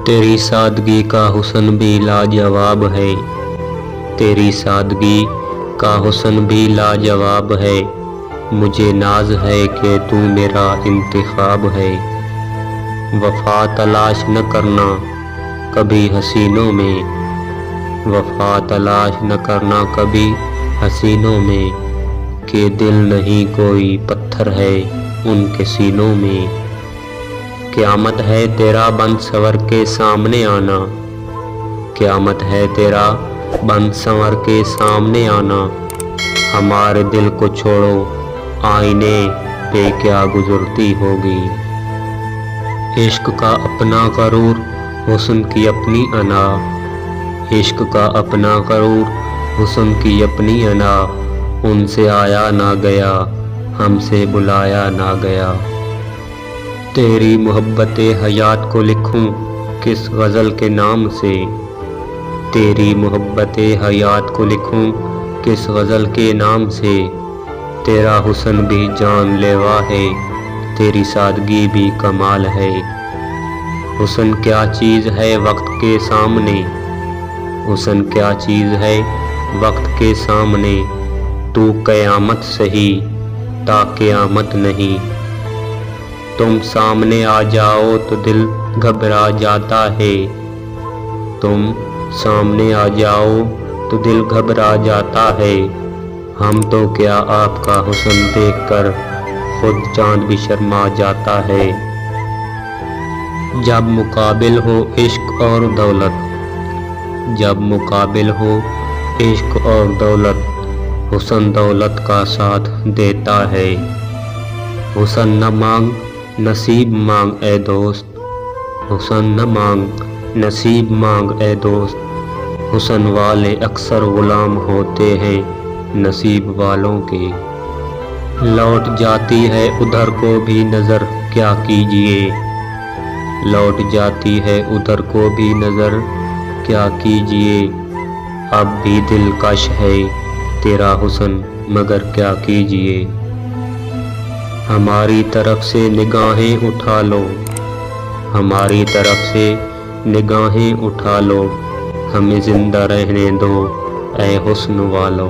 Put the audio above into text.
تیری سادگی کا حسن بھی لاجواب ہے، تیری سادگی کا حسن بھی لاجواب ہے، مجھے ناز ہے کہ تو میرا انتخاب ہے۔ وفا تلاش نہ کرنا کبھی حسینوں میں، وفا تلاش نہ کرنا کبھی حسینوں میں، کہ دل نہیں کوئی پتھر ہے ان کے سینوں میں۔ قیامت ہے تیرا بند سنور کے سامنے آنا، قیامت ہے تیرا بند سنور کے سامنے آنا، ہمارے دل کو چھوڑو آئینے پہ کیا گزرتی ہوگی۔ عشق کا اپنا غرور حسن کی اپنی انا، عشق کا اپنا غرور حسن کی اپنی انا، ان سے آیا نہ گیا ہم سے بلایا نہ گیا۔ تیری محبت حیات کو لکھوں کس غزل کے نام سے، تیری محبت حیات کو لکھوں کس غزل کے نام سے، تیرا حسن بھی جان لیوا ہے، تیری سادگی بھی کمال ہے۔ حسن کیا چیز ہے وقت کے سامنے، حسن کیا چیز ہے وقت کے سامنے، تو قیامت سہی تا قیامت نہیں۔ تم سامنے آ جاؤ تو دل گھبرا جاتا ہے، تم سامنے آ جاؤ تو دل گھبرا جاتا ہے، ہم تو کیا آپ کا حسن دیکھ کر خود چاند بھی شرما جاتا ہے۔ جب مقابل ہو عشق اور دولت، جب مقابل ہو عشق اور دولت، حسن دولت کا ساتھ دیتا ہے۔ حسن نہ مانگ نصیب مانگ اے دوست، حسن نہ مانگ نصیب مانگ اے دوست، حسن والے اکثر غلام ہوتے ہیں نصیب والوں کے۔ لوٹ جاتی ہے ادھر کو بھی نظر کیا کیجئے، لوٹ جاتی ہے ادھر کو بھی نظر کیا کیجئے، اب بھی دلکش ہے تیرا حسن مگر کیا کیجئے۔ ہماری طرف سے نگاہیں اٹھا لو، ہماری طرف سے نگاہیں اٹھا لو، ہمیں زندہ رہنے دو اے حسن والو۔